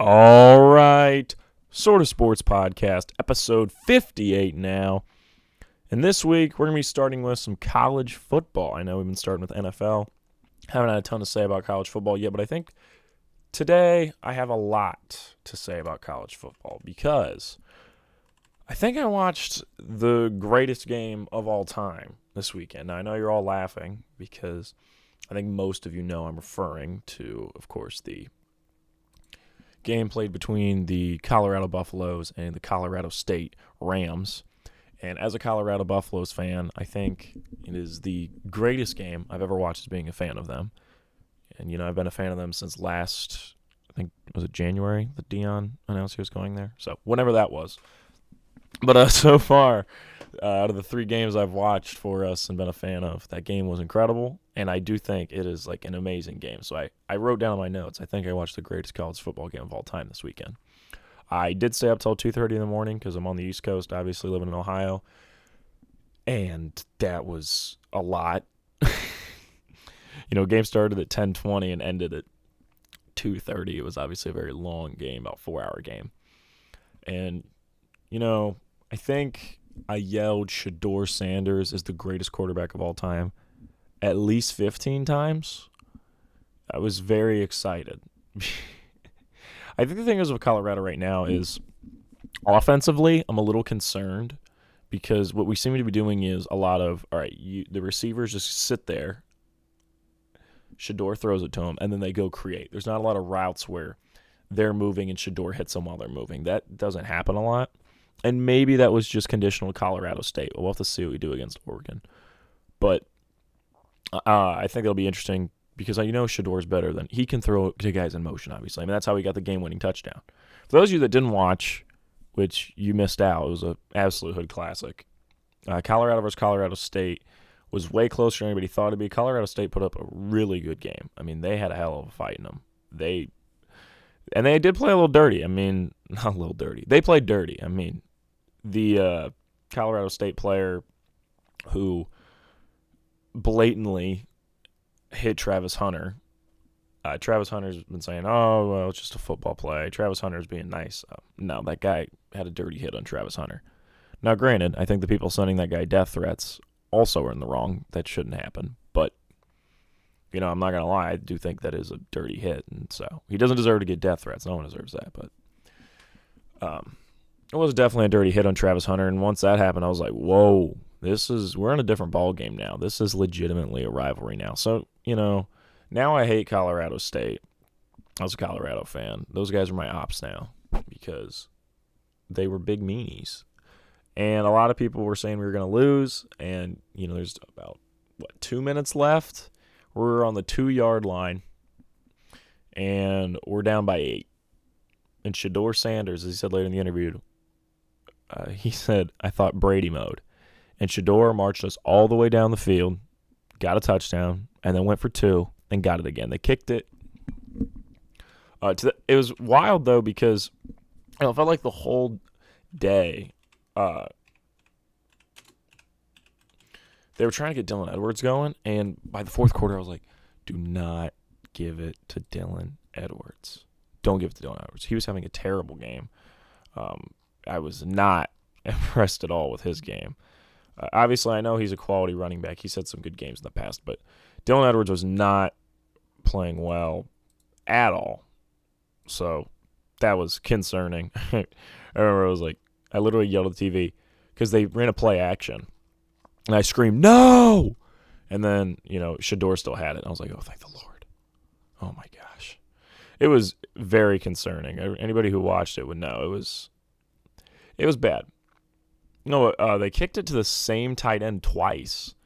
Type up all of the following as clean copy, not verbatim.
All right. Sort of Sports Podcast, episode 58 now. And this week, we're going to be starting with some college football. I know we've been starting with NFL. Haven't had a ton to say about college football yet, but I think today I have a lot to say about college football because I think I watched the greatest game of all time this weekend. Now, I know you're all laughing because I think most of you know I'm referring to, of course, the game played between the Colorado Buffaloes and the Colorado State Rams. And as a Colorado Buffaloes fan, I think it is the greatest game I've ever watched as being a fan of them. And, I've been a fan of them since last, I think, was it January that Dion announced he was going there? So, whenever that was. But so far, out of the three games I've watched for us and been a fan of, that game was incredible. And I do think it is like an amazing game. So I wrote down in my notes, I think I watched the greatest college football game of all time this weekend. I did stay up till 2:30 in the morning because I'm on the East Coast, obviously living in Ohio. And that was a lot. Game started at 10:20 and ended at 2:30. It was obviously a very long game, about 4-hour game. And, I think I yelled Shedeur Sanders is the greatest quarterback of all time at least 15 times. I was very excited. I think the thing is with Colorado right now is offensively, I'm a little concerned because what we seem to be doing is a lot of, the receivers just sit there, Shedeur throws it to them, and then they go create. There's not a lot of routes where they're moving and Shedeur hits them while they're moving. That doesn't happen a lot. And maybe that was just conditional to Colorado State. We'll have to see what we do against Oregon. But I think it'll be interesting because Shedeur's better than he can throw to guys in motion, obviously. I mean, that's how he got the game-winning touchdown. For those of you that didn't watch, which you missed out, it was an absolute hood classic. Colorado versus Colorado State was way closer than anybody thought it'd be. Colorado State put up a really good game. I mean, they had a hell of a fight in them. They did play a little dirty. I mean, not a little dirty. They played dirty. I mean, the Colorado State player who blatantly hit Travis Hunter. Travis Hunter's been saying, oh, well, it's just a football play. Travis Hunter's being nice. No, that guy had a dirty hit on Travis Hunter. Now, granted, I think the people sending that guy death threats also are in the wrong. That shouldn't happen. But, I'm not going to lie. I do think that is a dirty hit. And so he doesn't deserve to get death threats. No one deserves that. But it was definitely a dirty hit on Travis Hunter. And once that happened, I was like, whoa, we're in a different ball game now. This is legitimately a rivalry now. So, now I hate Colorado State. I was a Colorado fan. Those guys are my ops now because they were big meanies. And a lot of people were saying we were going to lose. And, there's about, 2 minutes left. We're on the 2-yard line. And we're down by 8. And Shedeur Sanders, as he said later in the interview, he said, I thought Brady mode. And Shedeur marched us all the way down the field, got a touchdown, and then went for 2 and got it again. They kicked it. It was wild, though, because it felt like the whole day they were trying to get Dylan Edwards going, and by the fourth quarter, I was like, do not give it to Dylan Edwards. Don't give it to Dylan Edwards. He was having a terrible game. I was not impressed at all with his game. Obviously, I know he's a quality running back. He's had some good games in the past, but Dylan Edwards was not playing well at all. So that was concerning. I remember I literally yelled at the TV because they ran a play action. And I screamed, no! And then, Shedeur still had it. And I was like, oh, thank the Lord. Oh, my gosh. It was very concerning. Anybody who watched it would know. It was bad. They kicked it to the same tight end twice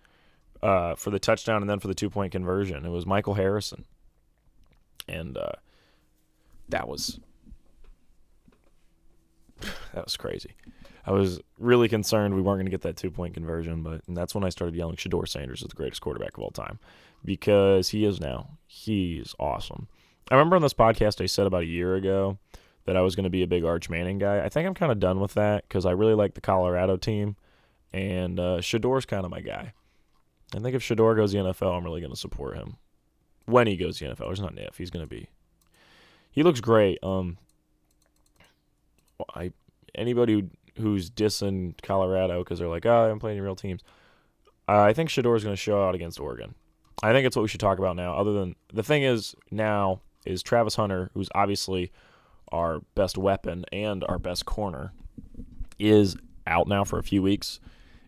for the touchdown and then for the 2-point conversion. It was Michael Harrison. And that was crazy. I was really concerned we weren't going to get that 2-point conversion, and that's when I started yelling Shedeur Sanders is the greatest quarterback of all time because he is now. He's awesome. I remember on this podcast I said about a year ago that I was going to be a big Arch Manning guy. I think I'm kind of done with that because I really like the Colorado team, and Shedeur's kind of my guy. I think if Shedeur goes to the NFL, I'm really going to support him. When he goes to the NFL, there's not an if. He's going to be. He looks great. Anybody who's dissing Colorado because they're like, oh, I'm playing real teams. I think Shedeur is going to show out against Oregon. I think it's what we should talk about now. Other than the thing is now is Travis Hunter, who's obviously our best weapon and our best corner, is out now for a few weeks,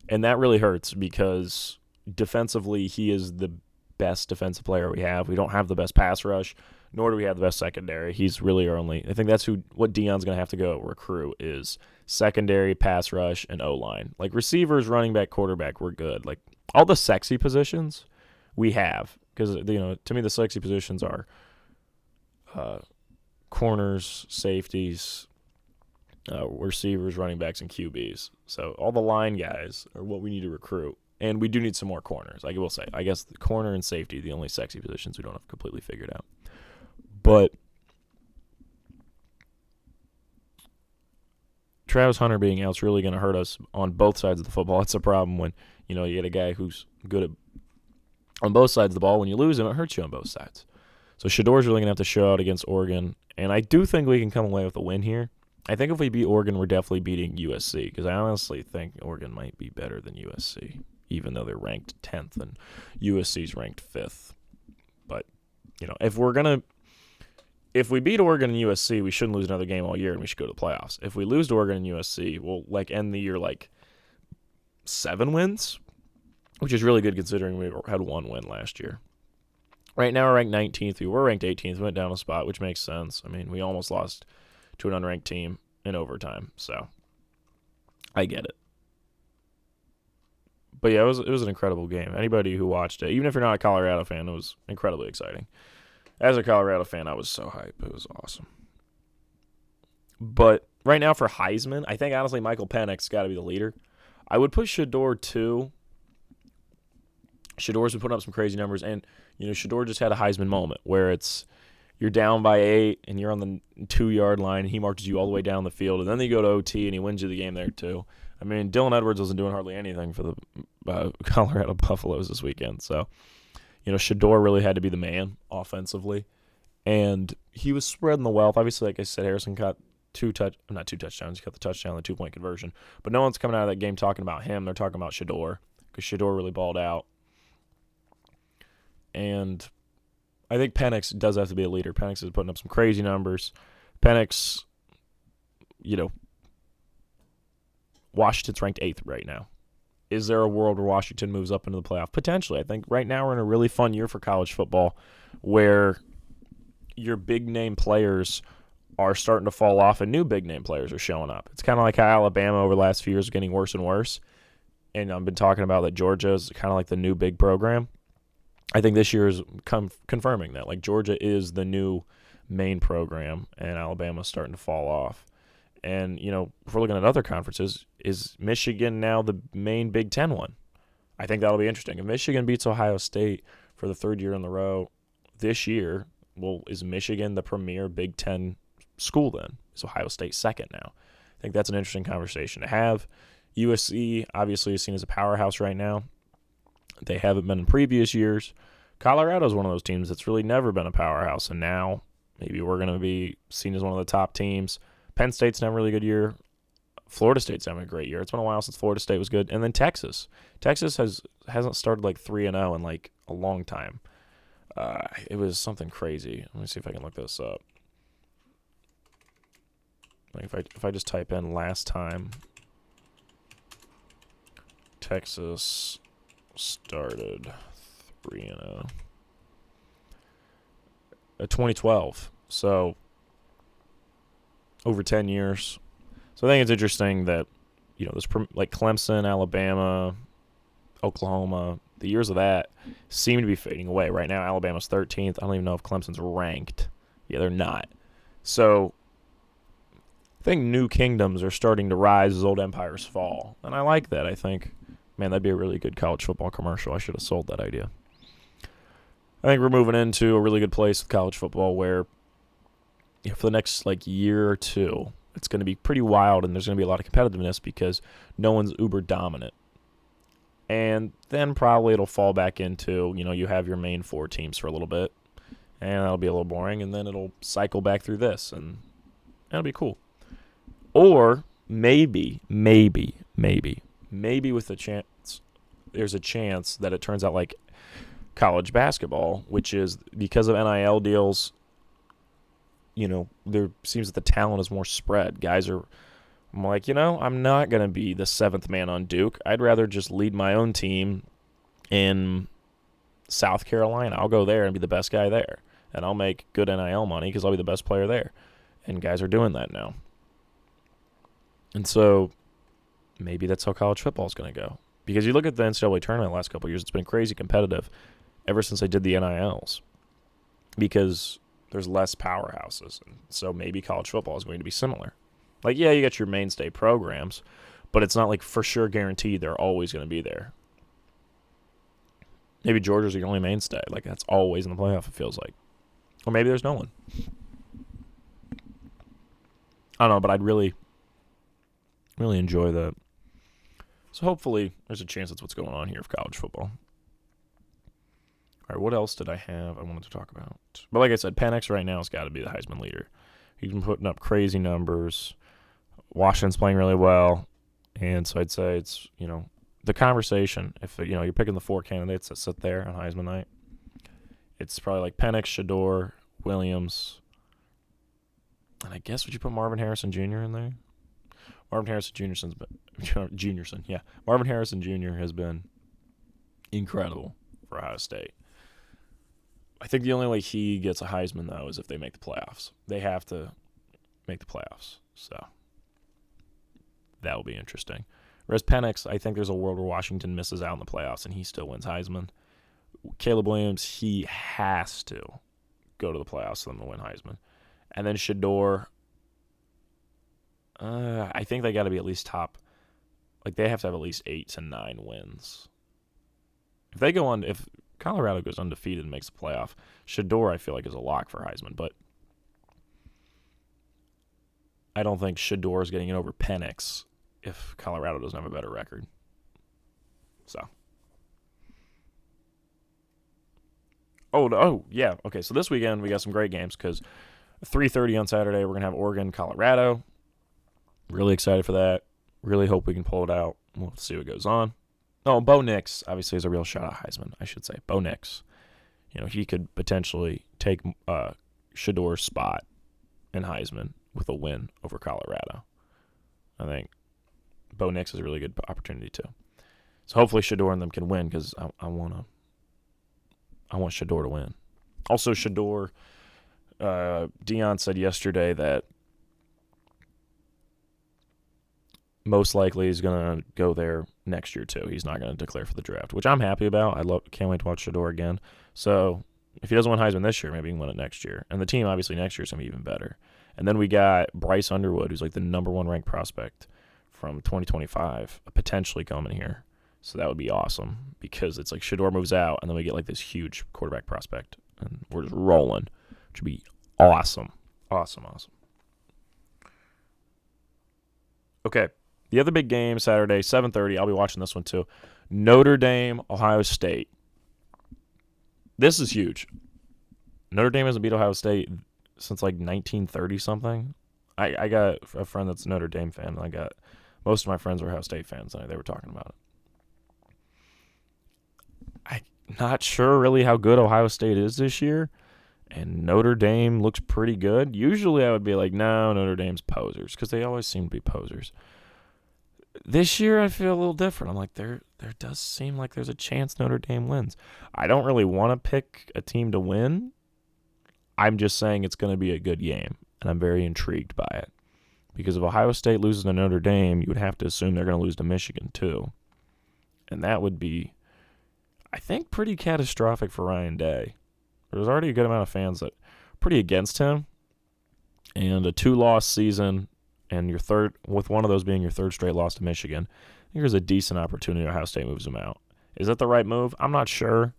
and that really hurts because defensively he is the best defensive player we have. We don't have the best pass rush, nor do we have the best secondary. He's really our only. I think that's what Deion's going to have to go recruit is secondary, pass rush, and O-line. Like receivers, running back, quarterback, we're good. Like all the sexy positions we have, because to me the sexy positions are corners, safeties, receivers, running backs, and QBs. So all the line guys are what we need to recruit. And we do need some more corners. I will say, I guess the corner and safety are the only sexy positions we don't have completely figured out. But Travis Hunter being out is really going to hurt us on both sides of the football. That's a problem when you get a guy who's good on both sides of the ball. When you lose him, it hurts you on both sides. So Shedeur's really going to have to show out against Oregon. And I do think we can come away with a win here. I think if we beat Oregon, we're definitely beating USC because I honestly think Oregon might be better than USC, even though they're ranked 10th and USC's ranked 5th. But, if we beat Oregon and USC, we shouldn't lose another game all year and we should go to the playoffs. If we lose to Oregon and USC, we'll end the year 7 wins, which is really good considering we had 1 win last year. Right now we're ranked 19th. We were ranked 18th. We went down a spot, which makes sense. I mean, we almost lost to an unranked team in overtime, so I get it. But yeah, it was an incredible game. Anybody who watched it, even if you're not a Colorado fan, it was incredibly exciting. As a Colorado fan, I was so hyped. It was awesome. But right now for Heisman, I think honestly Michael Penix's got to be the leader. I would put Shedeur 2. Shedeur's been putting up some crazy numbers, and Shedeur just had a Heisman moment where you're down by 8 and you're on the 2-yard line and he marches you all the way down the field, and then they go to OT and he wins you the game there too. I mean, Dylan Edwards wasn't doing hardly anything for the Colorado Buffaloes this weekend, so Shedeur really had to be the man offensively, and he was spreading the wealth. Obviously, like I said, Harrison caught not two touchdowns. He caught the touchdown, the 2-point conversion, but no one's coming out of that game talking about him. They're talking about Shedeur because Shedeur really balled out. And I think Penix does have to be a leader. Penix is putting up some crazy numbers. Penix, Washington's ranked 8th right now. Is there a world where Washington moves up into the playoff? Potentially. I think right now we're in a really fun year for college football where your big-name players are starting to fall off and new big-name players are showing up. It's kind of like how Alabama over the last few years is getting worse and worse. And I've been talking about that Georgia is kind of like the new big program. I think this year is confirming that. Like Georgia is the new main program, and Alabama's starting to fall off. And, if we're looking at other conferences, is Michigan now the main Big Ten one? I think that'll be interesting. If Michigan beats Ohio State for the 3rd year in a row this year, well, is Michigan the premier Big Ten school then? Is Ohio State second now? I think that's an interesting conversation to have. USC obviously is seen as a powerhouse right now. They haven't been in previous years. Colorado's one of those teams that's really never been a powerhouse, and now maybe we're going to be seen as one of the top teams. Penn State's having a really good year. Florida State's having a great year. It's been a while since Florida State was good. And then Texas. Texas hasn't started 3-0 in a long time. It was something crazy. Let me see if I can look this up. If I just type in last time Texas started 3-0. 2012. So over 10 years. So I think it's interesting that there's Clemson, Alabama, Oklahoma, the years of that seem to be fading away. Right now Alabama's 13th. I don't even know if Clemson's ranked. Yeah, they're not. So I think new kingdoms are starting to rise as old empires fall. And I like that. I think, man, that'd be a really good college football commercial. I should have sold that idea. I think we're moving into a really good place with college football where for the next year or two, it's going to be pretty wild and there's going to be a lot of competitiveness because no one's uber dominant. And then probably it'll fall back into, you have your main 4 teams for a little bit, and that'll be a little boring, and then it'll cycle back through this, and that'll be cool. Or maybe with a chance, there's a chance that it turns out like college basketball, which is because of NIL deals, there seems that the talent is more spread. I'm like, I'm not going to be the seventh man on Duke. I'd rather just lead my own team in South Carolina. I'll go there and be the best guy there. And I'll make good NIL money because I'll be the best player there. And guys are doing that now. And so maybe that's how college football is going to go. Because you look at the NCAA tournament the last couple of years, it's been crazy competitive ever since they did the NILs. Because there's less powerhouses. And so maybe college football is going to be similar. Like, yeah, you got your mainstay programs, but it's not like for sure guaranteed they're always going to be there. Maybe Georgia's your only mainstay. Like, that's always in the playoff, it feels like. Or maybe there's no one. I don't know, but I'd really enjoy that. So hopefully there's a chance that's what's going on here for college football. All right, what else did I have I wanted to talk about? But like I said, Penix right now has got to be the Heisman leader. He's been putting up crazy numbers. Washington's playing really well. And so I'd say it's, the conversation, if, you're picking the four candidates that sit there on Heisman night, it's probably like Penix, Shedeur, Williams, and I guess would you put Marvin Harrison Jr. in there? Marvin Harrison Jr. has been incredible for Ohio State. I think the only way he gets a Heisman, though, is if they make the playoffs. They have to make the playoffs. So that will be interesting. Whereas Penix, I think there's a world where Washington misses out in the playoffs and he still wins Heisman. Caleb Williams, he has to go to the playoffs for them to win Heisman. And then Shedeur, I think they got to be at least top. Like, they have to have at least 8 to 9 wins. If Colorado goes undefeated and makes the playoff, Shedeur, I feel like, is a lock for Heisman. But I don't think Shedeur is getting it over Penix if Colorado doesn't have a better record. So. Oh, yeah. Okay, so this weekend we got some great games because 3:30 on Saturday we're going to have Oregon, Colorado. Really excited for that. Really hope we can pull it out. We'll see what goes on. No, Bo Nix obviously is a real shot at Heisman, I should say. Bo Nix. He could potentially take Shedeur's spot in Heisman with a win over Colorado. I think Bo Nix is a really good opportunity too. So hopefully Shedeur and them can win because I want Shedeur to win. Also, Shedeur, Deion said yesterday that most likely he's going to go there next year too. He's not going to declare for the draft, which I'm happy about. Can't wait to watch Shedeur again. So if he doesn't win Heisman this year, maybe he can win it next year. And the team obviously next year is going to be even better. And then we got Bryce Underwood, who's like the number 1 ranked prospect from 2025, potentially coming here. So that would be awesome because it's like Shedeur moves out and then we get like this huge quarterback prospect and we're just rolling, which would be awesome. Awesome. Okay. The other big game Saturday, 7:30. I'll be watching this one too. Notre Dame, Ohio State. This is huge. Notre Dame hasn't beat Ohio State since like 1930 something. I got a friend that's a Notre Dame fan. And I got most of my friends are Ohio State fans, and they were talking about it. I'm not sure really how good Ohio State is this year, and Notre Dame looks pretty good. Usually I would be like, no, Notre Dame's posers, because they always seem to be posers. This year I feel a little different. I'm like, there does seem like there's a chance Notre Dame wins. I don't really want to pick a team to win. I'm just saying it's going to be a good game, and I'm very intrigued by it. Because if Ohio State loses to Notre Dame, you would have to assume they're going to lose to Michigan too. And that would be, I think, pretty catastrophic for Ryan Day. There's already a good amount of fans that are pretty against him. And a 2-loss season, and your third, with one of those being your third straight loss to Michigan, I think there's a decent opportunity Ohio State moves him out. Is that the right move? I'm not sure.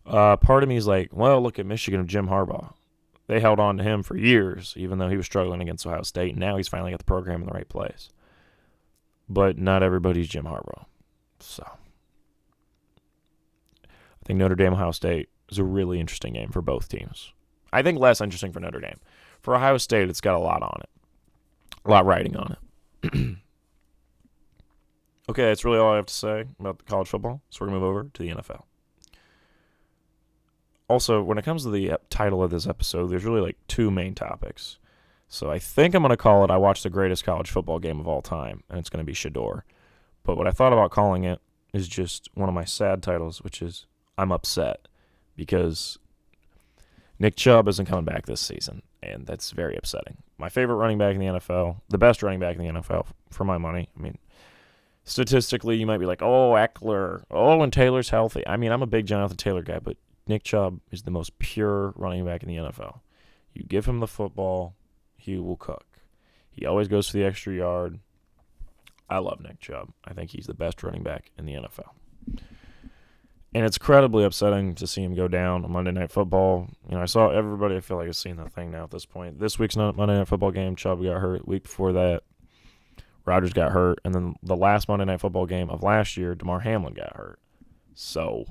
Part of me is like, well, look at Michigan and Jim Harbaugh. They held on to him for years, even though he was struggling against Ohio State. And now he's finally got the program in the right place. But not everybody's Jim Harbaugh. So I think Notre Dame, Ohio State is a really interesting game for both teams. I think less interesting for Notre Dame. For Ohio State, it's got a lot on it. A lot riding on it. Okay, that's really all I have to say about the college football. So we're going to move over to the NFL. Also, when it comes to the title of this episode, there's really like two main topics. So I think I'm going to call it I watched the greatest college football game of all time, and it's going to be Shedeur. But what I thought about calling it is just one of my sad titles, which is I'm upset because Nick Chubb isn't coming back this season, and that's very upsetting. My favorite running back in the NFL, the best running back in the NFL for my money. I mean, statistically, you might be like, oh, Eckler, oh, and Taylor's healthy. I mean, I'm a big Jonathan Taylor guy, but Nick Chubb is the most pure running back in the NFL. You give him the football, he will cook. He always goes for the extra yard. I love Nick Chubb. I think he's the best running back in the NFL. And it's incredibly upsetting to see him go down on Monday Night Football. You know, I saw everybody, I feel like, has seen that thing now at this point. This week's Monday Night Football game, Chubb got hurt. Week before that, Rodgers got hurt. And then the last Monday Night Football game of last year, Damar Hamlin got hurt. So,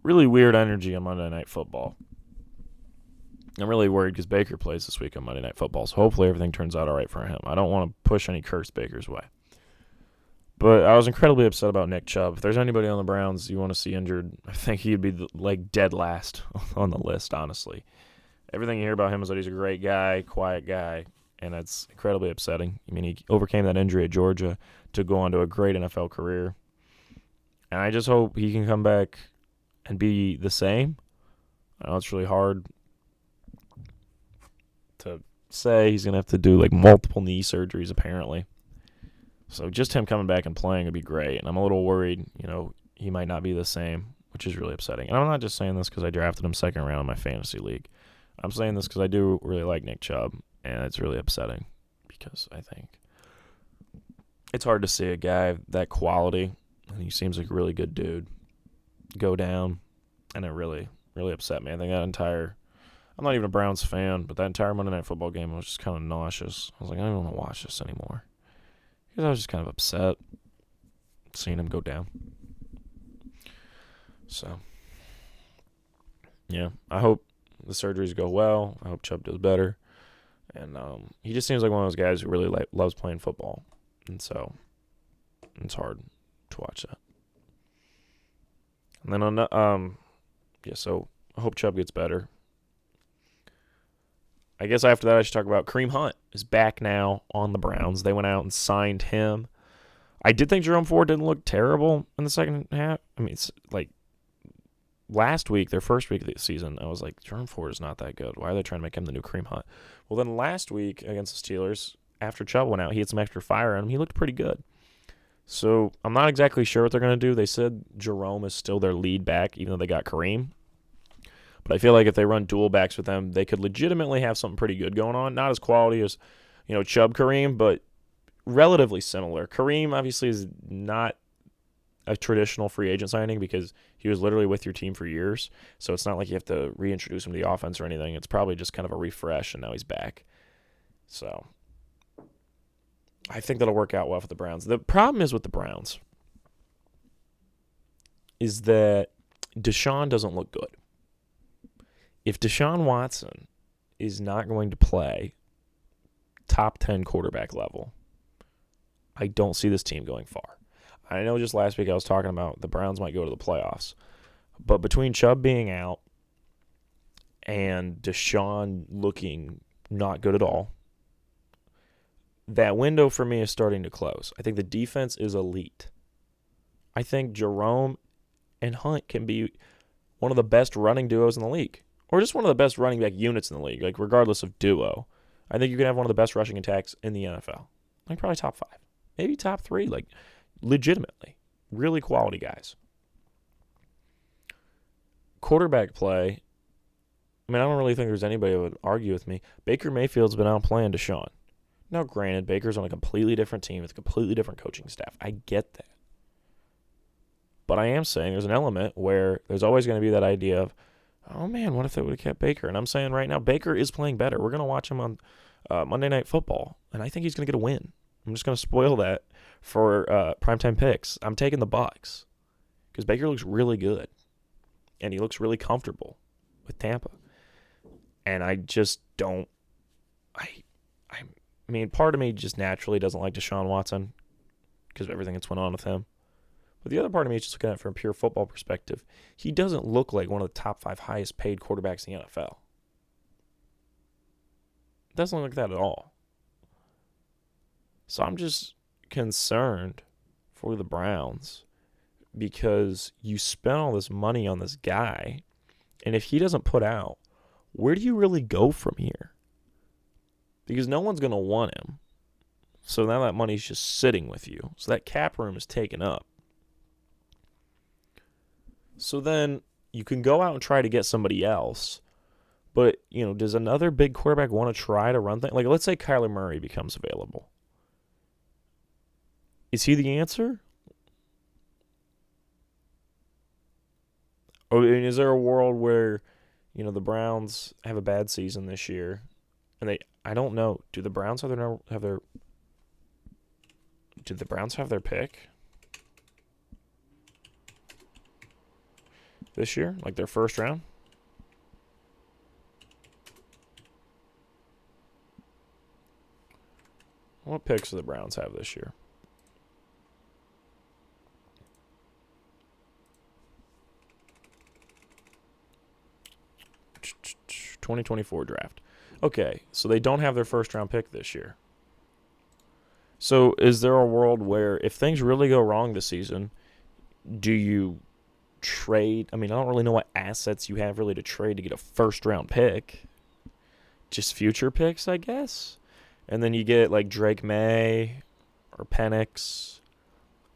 really weird energy on Monday Night Football. I'm really worried because Baker plays this week on Monday Night Football, so hopefully everything turns out all right for him. I don't want to push any curse Baker's way. But I was incredibly upset about Nick Chubb. If there's anybody on the Browns you want to see injured, I think he'd be dead last on the list, honestly. Everything you hear about him is that he's a great guy, quiet guy, and it's incredibly upsetting. I mean, he overcame that injury at Georgia to go on to a great NFL career. And I just hope he can come back and be the same. I know it's really hard to say. He's going to have to do multiple knee surgeries apparently. So just him coming back and playing would be great. And I'm a little worried, he might not be the same, which is really upsetting. And I'm not just saying this because I drafted him second round in my fantasy league. I'm saying this because I do really like Nick Chubb, and it's really upsetting because I think it's hard to see a guy that quality, and he seems like a really good dude, go down, and it really, really upset me. I think I'm not even a Browns fan, but that entire Monday Night Football game was just kind of nauseous. I was like, I don't want to watch this anymore. Because I was just kind of upset seeing him go down. So, yeah, I hope the surgeries go well. I hope Chubb does better. And he just seems like one of those guys who really loves playing football. And so, it's hard to watch that. And then, so I hope Chubb gets better. I guess after that, I should talk about Kareem Hunt is back now on the Browns. They went out and signed him. I did think Jerome Ford didn't look terrible in the second half. I mean, it's last week, their first week of the season, I was like, Jerome Ford is not that good. Why are they trying to make him the new Kareem Hunt? Well, then last week against the Steelers, after Chubb went out, he had some extra fire in him. He looked pretty good. So I'm not exactly sure what they're going to do. They said Jerome is still their lead back, even though they got Kareem. But I feel like if they run dual backs with them, they could legitimately have something pretty good going on. Not as quality as, Chubb Kareem, but relatively similar. Kareem obviously is not a traditional free agent signing because he was literally with your team for years. So it's not like you have to reintroduce him to the offense or anything. It's probably just kind of a refresh, and now he's back. So I think that'll work out well for the Browns. The problem is with the Browns is that Deshaun doesn't look good. If Deshaun Watson is not going to play top 10 quarterback level, I don't see this team going far. I know just last week I was talking about the Browns might go to the playoffs, but between Chubb being out and Deshaun looking not good at all, that window for me is starting to close. I think the defense is elite. I think Jerome and Hunt can be one of the best running duos in the league. Or just one of the best running back units in the league, regardless of duo. I think you can have one of the best rushing attacks in the NFL. Probably top 5. Maybe top 3, legitimately. Really quality guys. Quarterback play, I don't really think there's anybody who would argue with me. Baker Mayfield's been outplaying Deshaun. Now, granted, Baker's on a completely different team with a completely different coaching staff. I get that. But I am saying there's an element where there's always going to be that idea of, oh, man, what if they would have kept Baker? And I'm saying right now, Baker is playing better. We're going to watch him on Monday Night Football, and I think he's going to get a win. I'm just going to spoil that for primetime picks. I'm taking the Bucs because Baker looks really good, and he looks really comfortable with Tampa. And I just don't I mean, part of me just naturally doesn't like Deshaun Watson because of everything that's went on with him. But the other part of me is just looking at it from a pure football perspective. He doesn't look like one of the top 5 highest paid quarterbacks in the NFL. It doesn't look like that at all. So I'm just concerned for the Browns because you spent all this money on this guy, and if he doesn't put out, where do you really go from here? Because no one's going to want him. So now that money's just sitting with you. So that cap room is taken up. So then you can go out and try to get somebody else. But, does another big quarterback want to try to run things? Like, let's say Kyler Murray becomes available. Is he the answer? Or is there a world where, the Browns have a bad season this year, and I don't know. Do the Browns have their pick this year? Like their first round? What picks do the Browns have this year? $2024 draft. Okay, so they don't have their first round pick this year. So is there a world where if things really go wrong this season, do you trade? I mean, I don't really know what assets you have really to trade to get a first round pick. Just future picks, I guess. And then you get like Drake May or Penix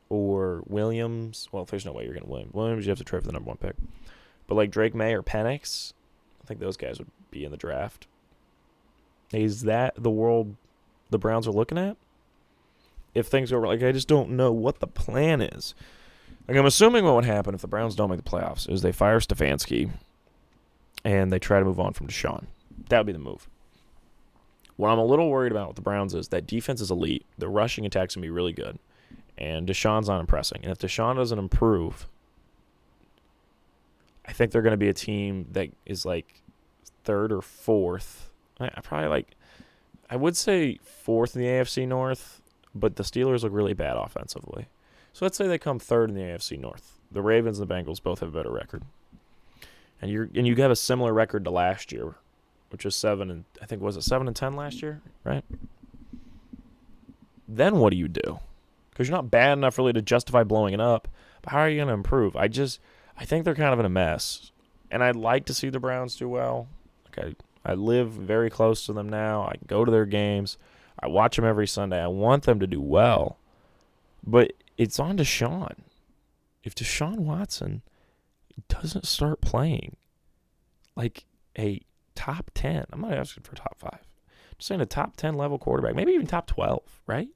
or Williams. Well, there's no way you're going to win. Williams, you have to trade for the number 1 pick. But like Drake May or Penix, I think those guys would be in the draft. Is that the world the Browns are looking at? If things go like, I just don't know what the plan is. Like, I'm assuming what would happen if the Browns don't make the playoffs is they fire Stefanski and they try to move on from Deshaun. That would be the move. What I'm a little worried about with the Browns is that defense is elite. The rushing attack's going to be really good. And Deshaun's not impressing. And if Deshaun doesn't improve, I think they're going to be a team that is like 3rd or 4th. I would say 4th in the AFC North, but the Steelers look really bad offensively. So let's say they come 3rd in the AFC North. The Ravens and the Bengals both have a better record. And you have a similar record to last year, which was 7-10 last year, right? Then what do you do? Because you're not bad enough really to justify blowing it up. But how are you going to improve? I think they're kind of in a mess. And I'd like to see the Browns do well. I live very close to them now. I go to their games. I watch them every Sunday. I want them to do well. But it's on Deshaun. If Deshaun Watson doesn't start playing like a top 10, I'm not asking for top 5. I'm just saying a top 10 level quarterback, maybe even top 12, right?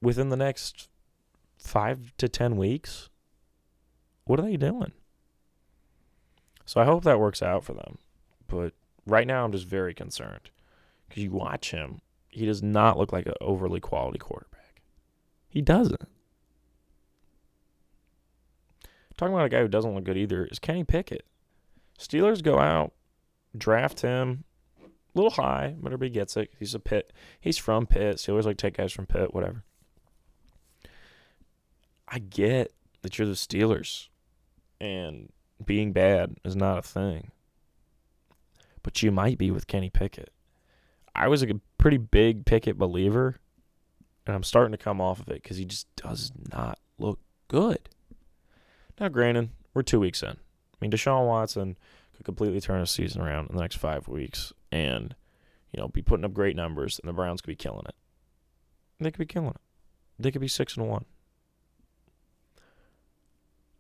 Within the next 5 to 10 weeks, what are they doing? So I hope that works out for them. But right now I'm just very concerned. Because you watch him, he does not look like an overly quality quarterback. He doesn't. Talking about a guy who doesn't look good either is Kenny Pickett. Steelers go out, draft him a little high, but everybody gets it. He's a Pitt. He's from Pitt. Steelers like take guys from Pitt, whatever. I get that you're the Steelers, and being bad is not a thing. But you might be with Kenny Pickett. I was a pretty big Pickett believer, and I'm starting to come off of it because he just does not look good. Now, granted, we're 2 weeks in. I mean, Deshaun Watson could completely turn his season around in the next 5 weeks and, be putting up great numbers, and the Browns could be killing it. They could be killing it. They could be 6-1.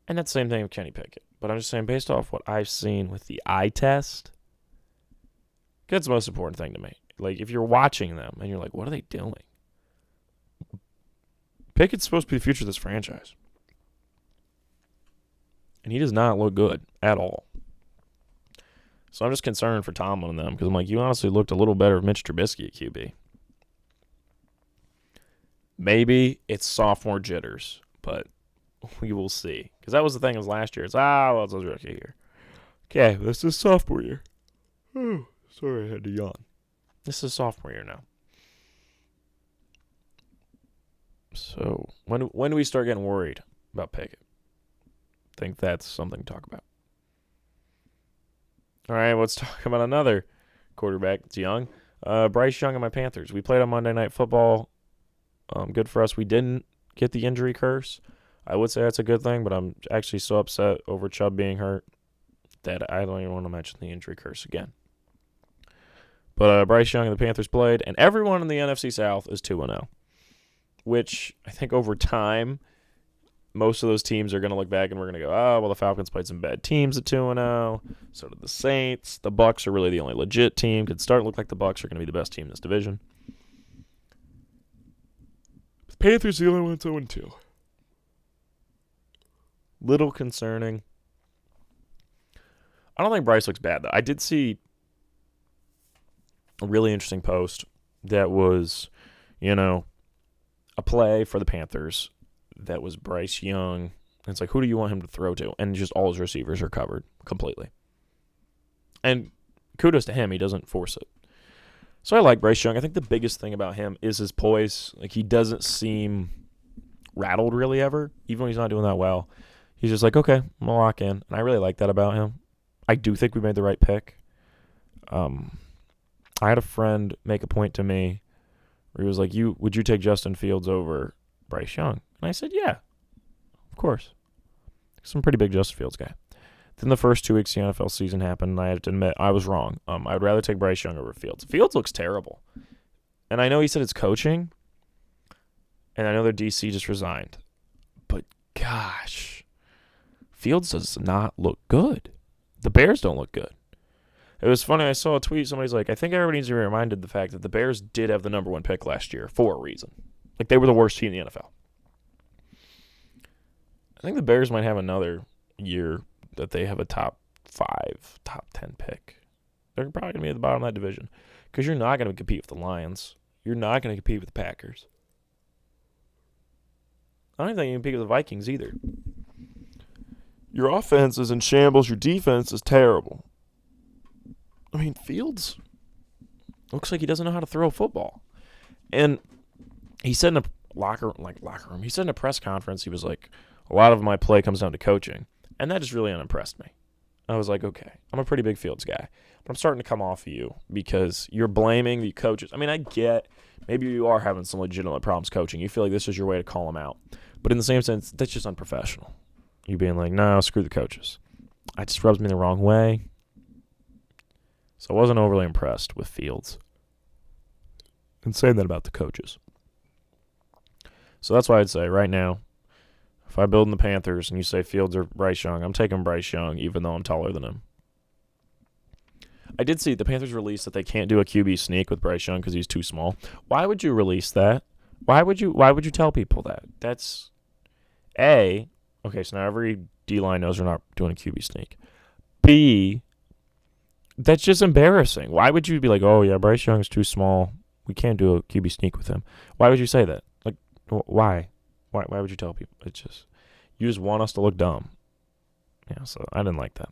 And that's the same thing with Kenny Pickett. But I'm just saying, based off what I've seen with the eye test, that's the most important thing to me. Like, if you're watching them and you're like, what are they doing? Pickett's supposed to be the future of this franchise. And he does not look good at all. So I'm just concerned for Tomlin and them because I'm like, you honestly looked a little better with Mitch Trubisky at QB. Maybe it's sophomore jitters, but we will see. Because that was the thing last year. It's, it's a rookie year. Okay, this is sophomore year. Oh, sorry, I had to yawn. This is sophomore year now. So when do we start getting worried about Pickett? I think that's something to talk about. All right, let's talk about another quarterback that's young. Bryce Young and my Panthers. We played on Monday Night Football. Good for us. We didn't get the injury curse. I would say that's a good thing, but I'm actually so upset over Chubb being hurt that I don't even want to mention the injury curse again. But Bryce Young and the Panthers played, and everyone in the NFC South is 2-0, which I think over time, most of those teams are going to look back and we're going to go, oh, well, the Falcons played some bad teams at 2-0. So did the Saints. The Bucs are really the only legit team. Could start to look like the Bucs are going to be the best team in this division. The Panthers are the only one that's 0-2. Little concerning. I don't think Bryce looks bad, though. I did see a really interesting post that was, a play for the Panthers that was Bryce Young. It's like, who do you want him to throw to? And just all his receivers are covered completely. And kudos to him. He doesn't force it. So I like Bryce Young. I think the biggest thing about him is his poise. Like, he doesn't seem rattled really ever, even when he's not doing that well. He's just like, okay, I'm going to lock in. And I really like that about him. I do think we made the right pick. I had a friend make a point to me where he was like, would you take Justin Fields over Bryce Young? And I said, yeah, of course. I'm a pretty big Justin Fields guy. Then the first 2 weeks of the NFL season happened, and I have to admit I was wrong. I would rather take Bryce Young over Fields. Fields looks terrible. And I know he said it's coaching, and I know their DC just resigned. But gosh, Fields does not look good. The Bears don't look good. It was funny. I saw a tweet. Somebody's like, I think everybody needs to be reminded of the fact that the Bears did have the number 1 pick last year for a reason. Like, they were the worst team in the NFL. I think the Bears might have another year that they have a top 5, top 10 pick. They're probably going to be at the bottom of that division because you're not going to compete with the Lions. You're not going to compete with the Packers. I don't even think you can compete with the Vikings either. Your offense is in shambles. Your defense is terrible. I mean, Fields looks like he doesn't know how to throw a football. And he said in a locker room, he said in a press conference, he was like, a lot of my play comes down to coaching. And that just really unimpressed me. I was like, okay, I'm a pretty big Fields guy. But I'm starting to come off of you because you're blaming the coaches. I mean, I get maybe you are having some legitimate problems coaching. You feel like this is your way to call them out. But in the same sense, that's just unprofessional. You being like, no, screw the coaches. It just rubs me the wrong way. So I wasn't overly impressed with Fields. And saying that about the coaches. So that's why I'd say right now, if I build in the Panthers and you say Fields or Bryce Young, I'm taking Bryce Young even though I'm taller than him. I did see the Panthers release that they can't do a QB sneak with Bryce Young because he's too small. Why would you release that? Why would you tell people that? That's A, okay, so now every D-line knows we're not doing a QB sneak. B, that's just embarrassing. Why would you be like, oh, yeah, Bryce Young's too small. We can't do a QB sneak with him. Why would you say that? Like, why? Why would you tell people? It's just, you just want us to look dumb. Yeah, so I didn't like that.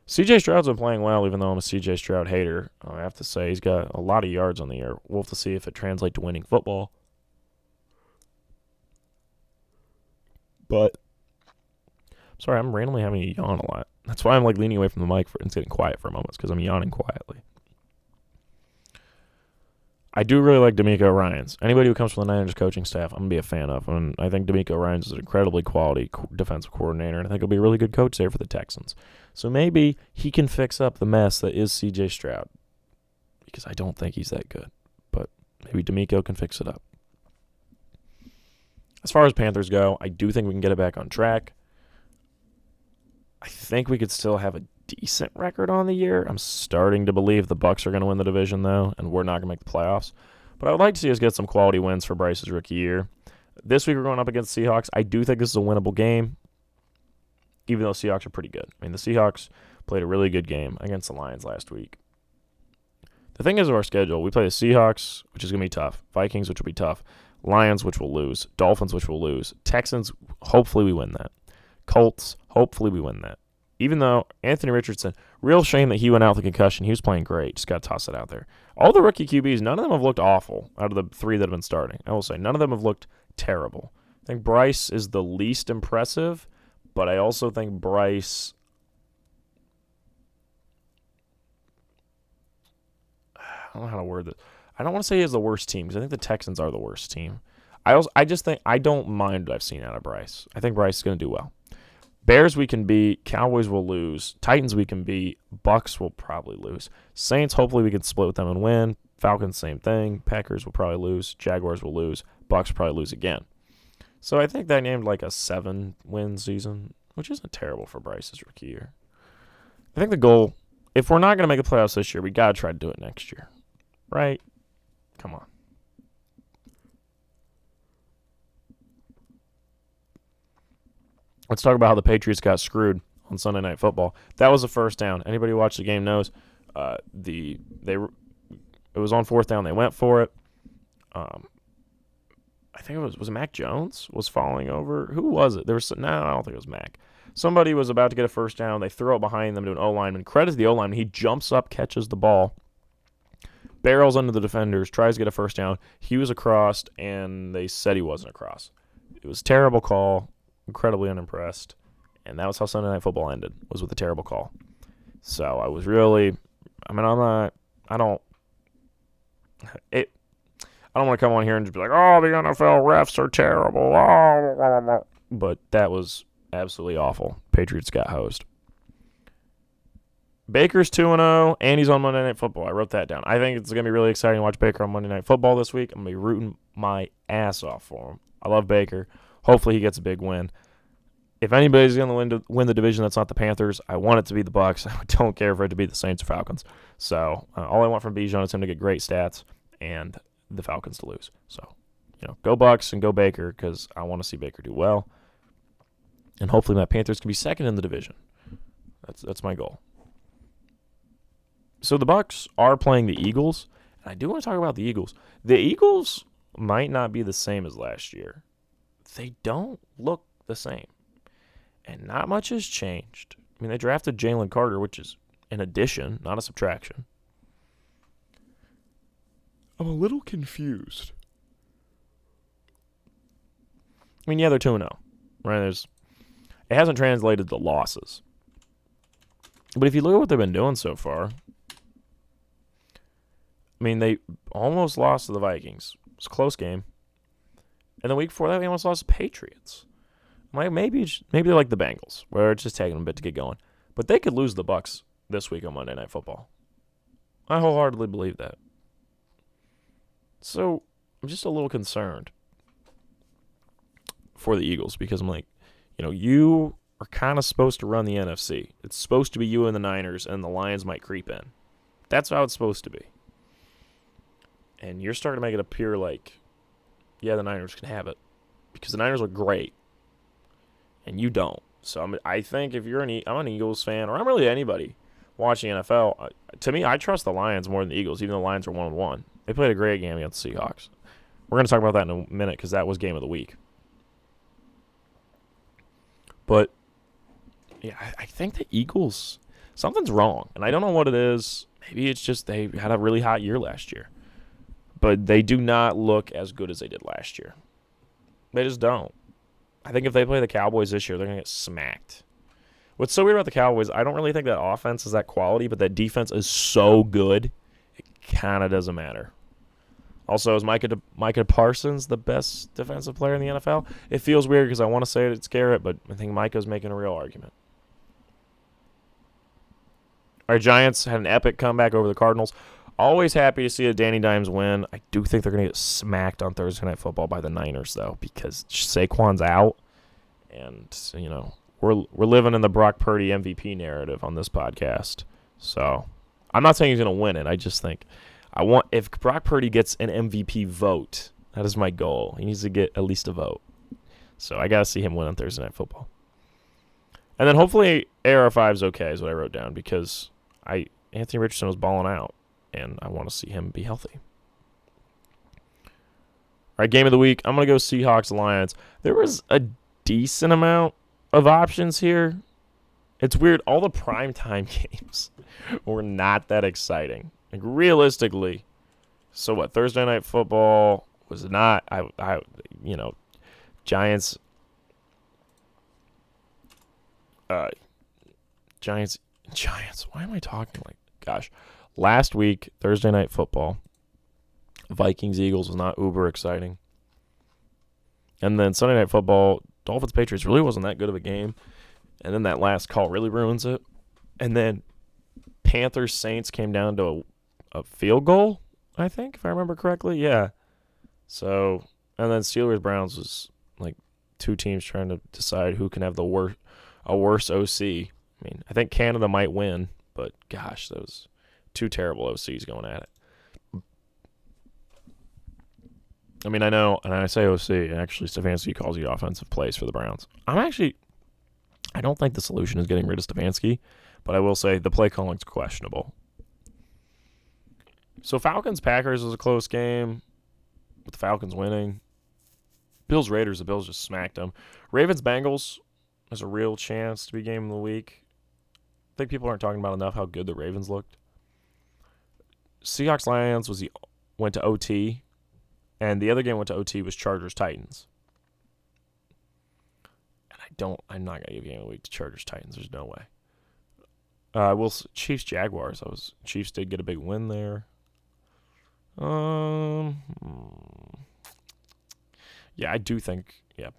C.J. Stroud's been playing well, even though I'm a C.J. Stroud hater. I have to say, he's got a lot of yards on the year. We'll have to see if it translates to winning football. But, sorry, I'm randomly having to yawn a lot. That's why I'm like leaning away from the mic and getting quiet for a moment, because I'm yawning quietly. I do really like D'Amico Ryans. Anybody who comes from the Niners coaching staff, I'm going to be a fan of. And I think D'Amico Ryans is an incredibly quality defensive coordinator, and I think he'll be a really good coach there for the Texans. So maybe he can fix up the mess that is C.J. Stroud, because I don't think he's that good. But maybe D'Amico can fix it up. As far as Panthers go, I do think we can get it back on track. I think we could still have a decent record on the year. I'm starting to believe the Bucs are going to win the division, though, and we're not going to make the playoffs. But I would like to see us get some quality wins for Bryce's rookie year. This week we're going up against the Seahawks. I do think this is a winnable game, even though the Seahawks are pretty good. I mean, the Seahawks played a really good game against the Lions last week. The thing is, of our schedule, we play the Seahawks, which is going to be tough, Vikings, which will be tough, Lions, which will lose, Dolphins, which will lose, Texans, hopefully we win that, Colts, hopefully we win that. even though Anthony Richardson, real shame that he went out with a concussion. He was playing great. Just got to toss it out there. All the rookie QBs, none of them have looked awful out of the three that have been starting. I will say, none of them have looked terrible. I think Bryce is the least impressive, but I also think Bryce, I don't know how to word this. I don't want to say he has the worst team because I think the Texans are the worst team. I just think I don't mind what I've seen out of Bryce. I think Bryce is going to do well. Bears we can beat. Cowboys will lose. Titans we can beat. Bucks will probably lose. Saints, hopefully we can split with them and win. Falcons, same thing. Packers will probably lose. Jaguars will lose. Bucks will probably lose again. So I think that named like a 7-win season, which isn't terrible for Bryce's rookie year. I think the goal, if we're not going to make the playoffs this year, we got to try to do it next year. Right? Come on. Let's talk about how the Patriots got screwed on Sunday Night Football. That was a first down. Anybody who watched the game knows it was on fourth down. They went for it. I think it was Mac Jones was falling over. Who was it? I don't think it was Mac. Somebody was about to get a first down. They throw it behind them to an O-lineman. Credit to the O-lineman. He jumps up, catches the ball, barrels under the defenders, tries to get a first down. He was across, and they said he wasn't across. It was a terrible call. Incredibly unimpressed, and that was how Sunday Night Football ended, was with a terrible call. So I was really, I don't want to come on here and just be like, oh, the NFL refs are terrible, but that was absolutely awful. Patriots got hosed. Baker's 2-0, and he's on Monday Night Football. I wrote that down. I think it's going to be really exciting to watch Baker on Monday Night Football this week. I'm going to be rooting my ass off for him. I love Baker. Hopefully he gets a big win. If anybody's going to win the division that's not the Panthers, I want it to be the Bucks. I don't care for it to be the Saints or Falcons. So all I want from Bijan is him to get great stats and the Falcons to lose. So, go Bucks and go Baker because I want to see Baker do well. And hopefully my Panthers can be second in the division. That's my goal. So the Bucks are playing the Eagles. And I do want to talk about the Eagles. The Eagles might not be the same as last year. They don't look the same. And not much has changed. I mean, they drafted Jalen Carter, which is an addition, not a subtraction. I'm a little confused. I mean, yeah, they're 2-0, right? It hasn't translated to losses. But if you look at what they've been doing so far, I mean, they almost lost to the Vikings. It was a close game. And the week before that, they almost lost to the Patriots. Maybe they're like the Bengals, where it's just taking them a bit to get going. But they could lose the Bucks this week on Monday Night Football. I wholeheartedly believe that. So I'm just a little concerned for the Eagles because I'm like, you are kind of supposed to run the NFC. It's supposed to be you and the Niners, and the Lions might creep in. That's how it's supposed to be. And you're starting to make it appear like, yeah, the Niners can have it because the Niners look great, and you don't. So I think if I'm an Eagles fan, or I'm really anybody watching NFL, to me, I trust the Lions more than the Eagles, even though the Lions are 1-1. They played a great game against the Seahawks. We're going to talk about that in a minute because that was game of the week. But, yeah, I think the Eagles, something's wrong, and I don't know what it is. Maybe it's just they had a really hot year last year. But they do not look as good as they did last year. They just don't. I think if they play the Cowboys this year, they're going to get smacked. What's so weird about the Cowboys, I don't really think that offense is that quality, but that defense is so good, it kind of doesn't matter. Also, is Micah Parsons the best defensive player in the NFL? It feels weird because I want to say it's Garrett, but I think Micah's making a real argument. Our Giants had an epic comeback over the Cardinals. Always happy to see a Danny Dimes win. I do think they're going to get smacked on Thursday Night Football by the Niners, though, because Saquon's out. And, we're living in the Brock Purdy MVP narrative on this podcast. So I'm not saying he's going to win it. I just think if Brock Purdy gets an MVP vote, that is my goal. He needs to get at least a vote. So I got to see him win on Thursday Night Football. And then hopefully AR5 is okay is what I wrote down because Anthony Richardson was balling out. And I want to see him be healthy. All right, game of the week. I'm going to go Seahawks-Lions. There was a decent amount of options here. It's weird. All the primetime games were not that exciting. Like, realistically. So what? Thursday night football was not. Giants. Uh, Giants. Giants. Why am I talking like? Gosh, last week Thursday night football. Vikings Eagles was not uber exciting. And then Sunday night football, Dolphins Patriots really wasn't that good of a game. And then that last call really ruins it. And then Panthers Saints came down to a field goal, I think, if I remember correctly. Yeah. So, and then Steelers Browns was like two teams trying to decide who can have a worse OC. I mean, I think Canada might win, but gosh, those two terrible OCs going at it. I mean, I know, and I say OC, and actually Stefanski calls you offensive plays for the Browns. I don't think the solution is getting rid of Stefanski, but I will say the play calling's questionable. So Falcons-Packers was a close game, with the Falcons winning. Bills-Raiders, the Bills just smacked them. Ravens-Bengals has a real chance to be game of the week. I think people aren't talking about enough how good the Ravens looked. Seahawks-Lions went to OT. And the other game went to OT was Chargers-Titans. And I'm not going to give game of the week to Chargers-Titans. There's no way. Chiefs-Jaguars. Chiefs did get a big win there. Yeah, I do think,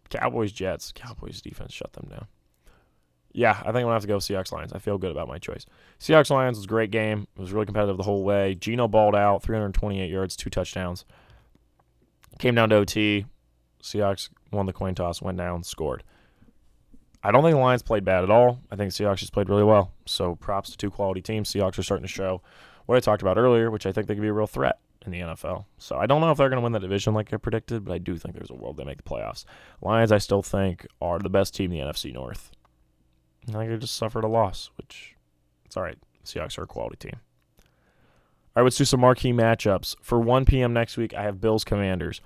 Cowboys-Jets. Cowboys defense shut them down. Yeah, I think I'm going to have to go Seahawks-Lions. I feel good about my choice. Seahawks-Lions was a great game. It was really competitive the whole way. Geno balled out, 328 yards, 2 touchdowns. Came down to OT. Seahawks won the coin toss, went down, scored. I don't think the Lions played bad at all. I think Seahawks just played really well. So props to two quality teams. Seahawks are starting to show what I talked about earlier, which I think they could be a real threat in the NFL. So I don't know if they're going to win the division like I predicted, but I do think there's a world they make the playoffs. Lions, I still think, are the best team in the NFC North. I think they just suffered a loss, which it's all right. Seahawks are a quality team. All right, let's do some marquee matchups. For 1 p.m. next week, I have Bills-Commanders.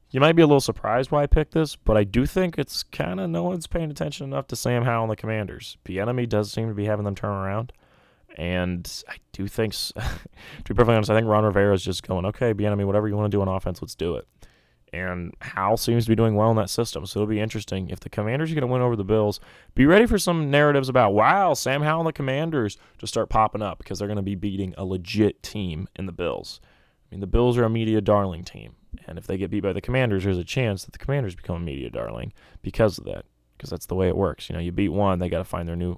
You might be a little surprised why I picked this, but I do think it's kind of no one's paying attention enough to Sam Howell and the Commanders. Bieniemy does seem to be having them turn around, and I do think, to be perfectly honest, I think Ron Rivera is just going, okay, Bieniemy, whatever you want to do on offense, let's do it. And Howell seems to be doing well in that system, so it'll be interesting. If the Commanders are going to win over the Bills, be ready for some narratives about, wow, Sam Howell and the Commanders to start popping up because they're going to be beating a legit team in the Bills. I mean, the Bills are a media darling team, and if they get beat by the Commanders, there's a chance that the Commanders become a media darling because of that, because that's the way it works. You beat one, they got to find their new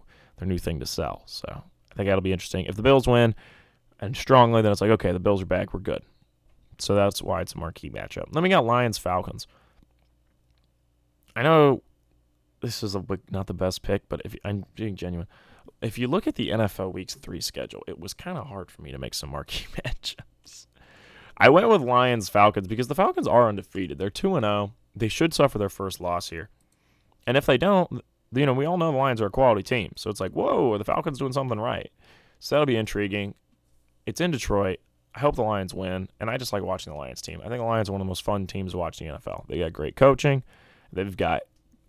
thing to sell. So I think that'll be interesting. If the Bills win, and strongly, then it's like, okay, the Bills are back, we're good. So that's why it's a marquee matchup. Then we got Lions-Falcons. I know this is not the best pick, but I'm being genuine. If you look at the NFL Week 3 schedule, it was kind of hard for me to make some marquee matchups. I went with Lions-Falcons because the Falcons are undefeated. They're 2-0. They should suffer their first loss here. And if they don't, we all know the Lions are a quality team. So it's like, whoa, are the Falcons doing something right? So that'll be intriguing. It's in Detroit. I hope the Lions win, and I just like watching the Lions team. I think the Lions are one of the most fun teams to watch in the NFL. They got great coaching. They've got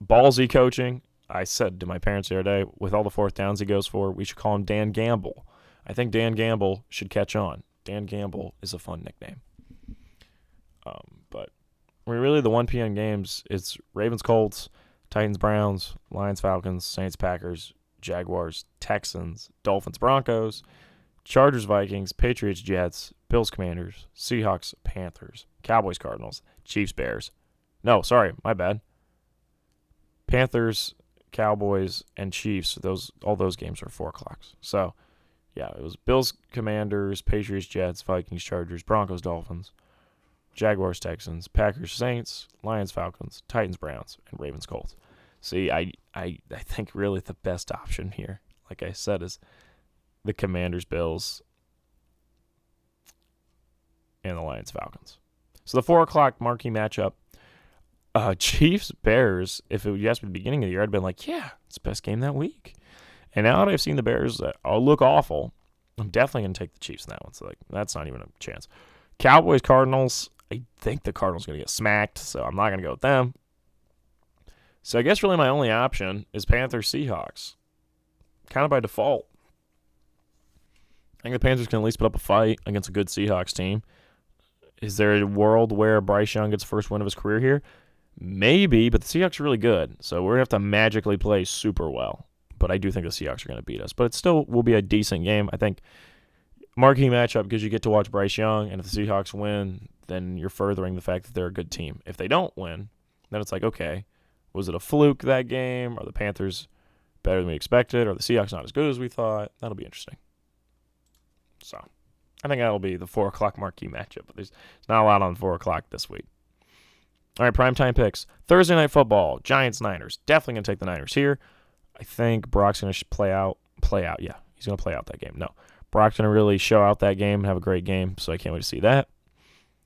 ballsy coaching. I said to my parents the other day, with all the fourth downs he goes for, we should call him Dan Gamble. I think Dan Gamble should catch on. Dan Gamble is a fun nickname. But really the 1 p.m. games, it's Ravens-Colts, Titans-Browns, Lions-Falcons, Saints-Packers, Jaguars-Texans, Dolphins-Broncos, Chargers-Vikings, Patriots-Jets, Bills-Commanders, Seahawks-Panthers, Cowboys-Cardinals, Chiefs-Bears. No, sorry, my bad. Panthers, Cowboys, and Chiefs, all those games are 4 o'clock. So, yeah, it was Bills-Commanders, Patriots-Jets, Vikings-Chargers, Broncos-Dolphins, Jaguars-Texans, Packers-Saints, Lions-Falcons, Titans-Browns, and Ravens-Colts. See, I think really the best option here, like I said, is the Commanders-Bills and the Lions-Falcons. So the 4 o'clock marquee matchup, Chiefs-Bears, if it was at the beginning of the year, I'd been like, yeah, it's the best game that week. And now that I've seen the Bears look awful, I'm definitely going to take the Chiefs in that one. So like, that's not even a chance. Cowboys-Cardinals, I think the Cardinals are going to get smacked, so I'm not going to go with them. So I guess really my only option is Panthers-Seahawks. kind of by default. I think the Panthers can at least put up a fight against a good Seahawks team. Is there a world where Bryce Young gets the first win of his career here? Maybe, but the Seahawks are really good, so we're going to have to magically play super well. But I do think the Seahawks are going to beat us. But it still will be a decent game. I think marquee matchup because you get to watch Bryce Young, and if the Seahawks win, then you're furthering the fact that they're a good team. If they don't win, then it's like, okay, was it a fluke that game? Are the Panthers better than we expected? Are the Seahawks not as good as we thought? That'll be interesting. So I think that'll be the 4 o'clock marquee matchup. But there's not a lot on 4 o'clock this week. All right, primetime picks. Thursday Night Football, Giants-Niners. Definitely going to take the Niners here. I think Brock's going to play out. Yeah, he's going to play out that game. No, Brock's going to really show out that game and have a great game, so I can't wait to see that.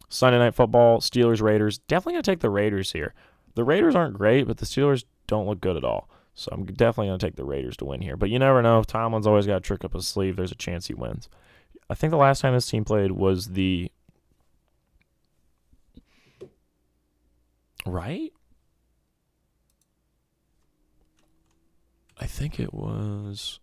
Sunday Night Football, Steelers-Raiders. Definitely going to take the Raiders here. The Raiders aren't great, but the Steelers don't look good at all. So I'm definitely going to take the Raiders to win here. But you never know. If Tomlin's always got a trick up his sleeve, there's a chance he wins. I think the last time this team played was the... Right? I think it was...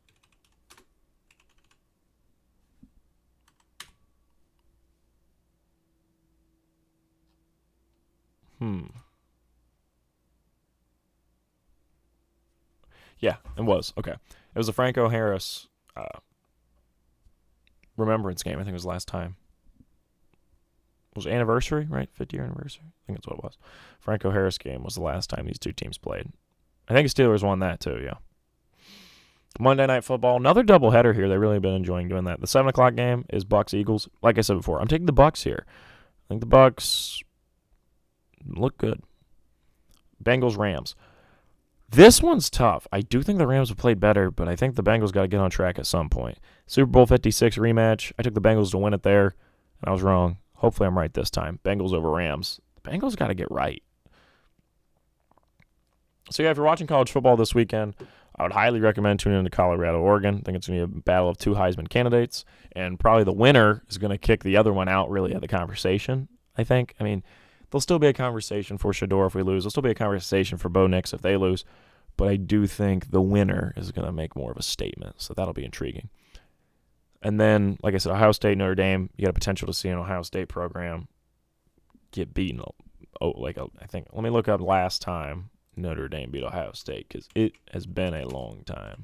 Yeah, it was. Okay. It was the Franco Harris remembrance game. I think it was last time. It was anniversary, right? 50-year anniversary? I think that's what it was. Franco Harris game was the last time these two teams played. I think the Steelers won that too, yeah. Monday Night Football, another doubleheader here. They've really been enjoying doing that. The 7 o'clock game is Bucs-Eagles. Like I said before, I'm taking the Bucs here. I think the Bucs look good. Bengals-Rams. This one's tough. I do think the Rams have played better, but I think the Bengals got to get on track at some point. Super Bowl 56 rematch. I took the Bengals to win it there, and I was wrong. Hopefully I'm right this time. Bengals over Rams. The Bengals got to get right. So, yeah, if you're watching college football this weekend, I would highly recommend tuning into Colorado-Oregon. I think it's going to be a battle of 2 Heisman candidates, and probably the winner is going to kick the other one out really of the conversation, I think. I mean, there'll still be a conversation for Shedeur if we lose. There'll still be a conversation for Bo Nix if they lose. But I do think the winner is going to make more of a statement, so that'll be intriguing. And then, like I said, Ohio State, Notre Dame, you got a potential to see an Ohio State program get beaten. I think, let me look up last time Notre Dame beat Ohio State because it has been a long time.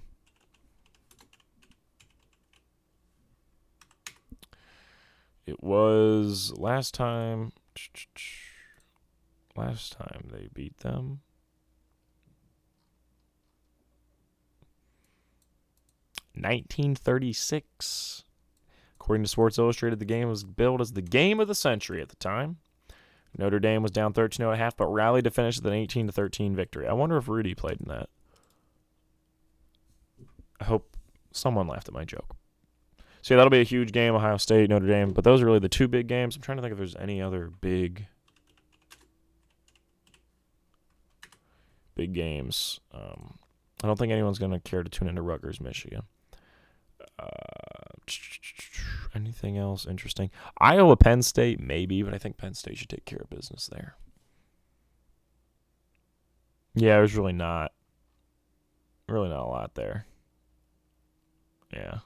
It was last time they beat them. 1936. According to Sports Illustrated, the game was billed as the game of the century at the time. Notre Dame was down 13-0.5, but rallied to finish with an 18-13 victory. I wonder if Rudy played in that. I hope someone laughed at my joke. So yeah, that'll be a huge game, Ohio State, Notre Dame. But those are really the 2 big games. I'm trying to think if there's any other big games. I don't think anyone's going to care to tune into Rutgers, Michigan. Anything else interesting? Iowa, Penn State, maybe, but I think Penn State should take care of business there. Yeah, there's really not a lot there. Yeah.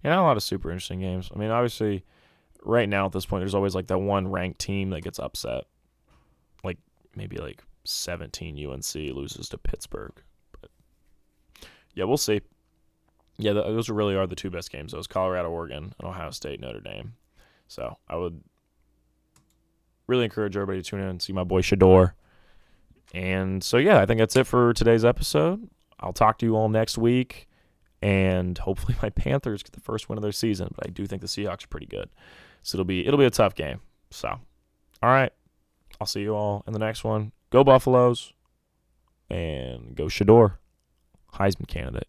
And not a lot of super interesting games. I mean, obviously, right now at this point, there's always like that one ranked team that gets upset. Like, maybe like 17 UNC loses to Pittsburgh. But yeah, we'll see. Yeah, those really are the 2 best games. Those Colorado, Oregon, and Ohio State, Notre Dame. So I would really encourage everybody to tune in and see my boy Shedeur. And so, yeah, I think that's it for today's episode. I'll talk to you all next week. And hopefully my Panthers get the first win of their season. But I do think the Seahawks are pretty good. So it'll be a tough game. So, all right. I'll see you all in the next one. Go Buffaloes. And go Shedeur. Heisman candidate.